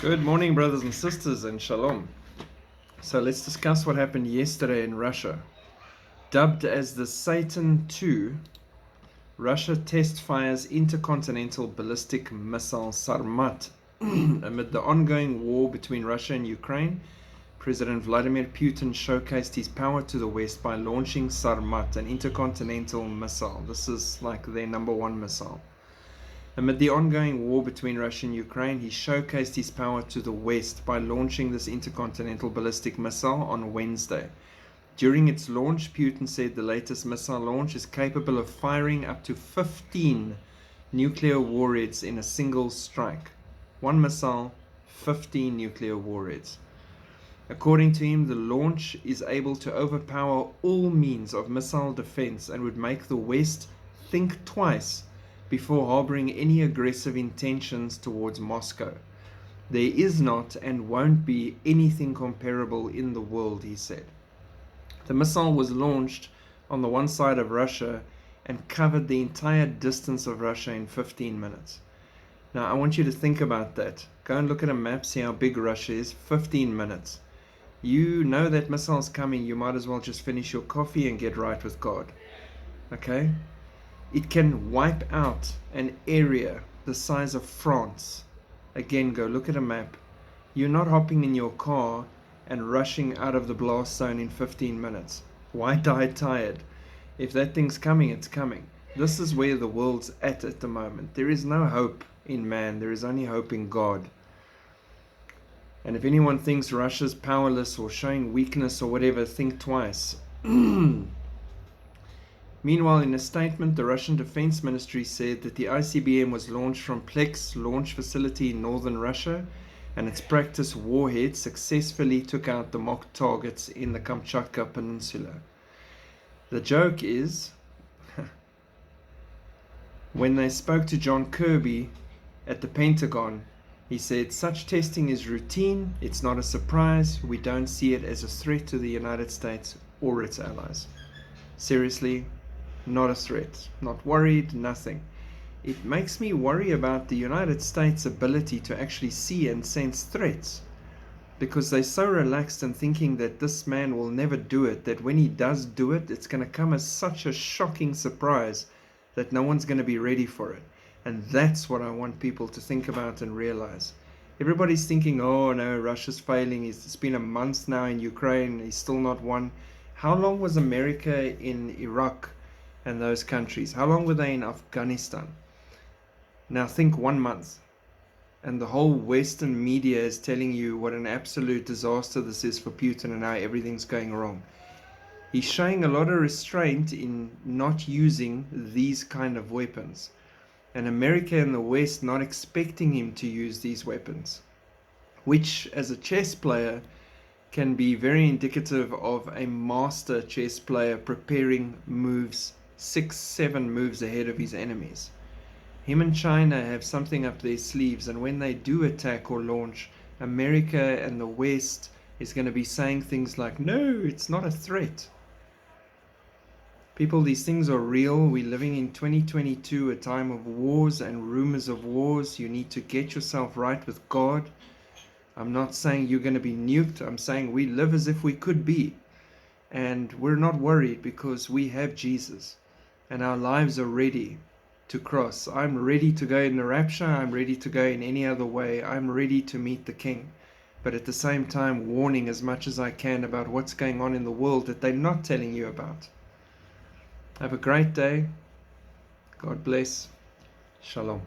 Good morning, brothers and sisters, and shalom. So let's discuss what happened yesterday in Russia. Dubbed as the Satan II, Russia test fires intercontinental ballistic missile Sarmat. Amid the ongoing war between Russia and Ukraine, President Vladimir Putin showcased his power to the West by launching Sarmat, an intercontinental missile. This is like their number one missile. Amid the ongoing war between Russia and Ukraine, he showcased his power to the West by launching this intercontinental ballistic missile on Wednesday. During its launch, Putin said the latest missile launch is capable of firing up to 15 nuclear warheads in a single strike. One missile, 15 nuclear warheads. According to him, the launch is able to overpower all means of missile defense and would make the West think twice before harboring any aggressive intentions towards Moscow. There is not and won't be anything comparable in the world, he said. The missile was launched on the one side of Russia and covered the entire distance of Russia in 15 minutes. Now, I want you to think about that. Go and look at a map, see how big Russia is. 15 minutes. You know that missile's coming, you might as well just finish your coffee and get right with God. Okay? It can wipe out an area the size of France. Again, go look at a map. You're not hopping in your car and rushing out of the blast zone in 15 minutes. Why die tired? If that thing's coming, it's coming. This is where the world's at the moment. There is no hope in man. There is only hope in God. And if anyone thinks Russia's powerless or showing weakness or whatever, think twice. Meanwhile, in a statement, the Russian Defense Ministry said that the ICBM was launched from Plex launch facility in northern Russia, and its practice warhead successfully took out the mock targets in the Kamchatka Peninsula. The joke is, when they spoke to John Kirby at the Pentagon, he said, "Such testing is routine, it's not a surprise, we don't see it as a threat to the United States or its allies." Seriously? Not a threat, not worried, nothing. It makes me worry about the United States' ability to actually see and sense threats, because they're so relaxed in thinking that this man will never do it, that when he does do it, it's going to come as such a shocking surprise that no one's going to be ready for it. And that's what I want people to think about and realize. Everybody's thinking, oh no, Russia's failing, it's been a month now in Ukraine, he's still not won. How long was America in Iraq and those countries? How long were they in Afghanistan? Now think 1 month, and the whole Western media is telling you what an absolute disaster this is for Putin and how everything's going wrong. He's showing a lot of restraint in not using these kind of weapons, and America and the West not expecting him to use these weapons, which as a chess player can be very indicative of a master chess player preparing moves 6-7 moves ahead of his enemies. Him and China have something up their sleeves, and when they do attack or launch, America and the West is going to be saying things like, no, it's not a threat. People, these things are real. We're living in 2022, a time of wars and rumors of wars. You need to get yourself right with God. I'm not saying you're going to be nuked. I'm saying we live as if we could be. And we're not worried because we have Jesus. And our lives are ready to cross. I'm ready to go in the rapture. I'm ready to go in any other way. I'm ready to meet the King. But at the same time, warning as much as I can about what's going on in the world that they're not telling you about. Have a great day. God bless. Shalom.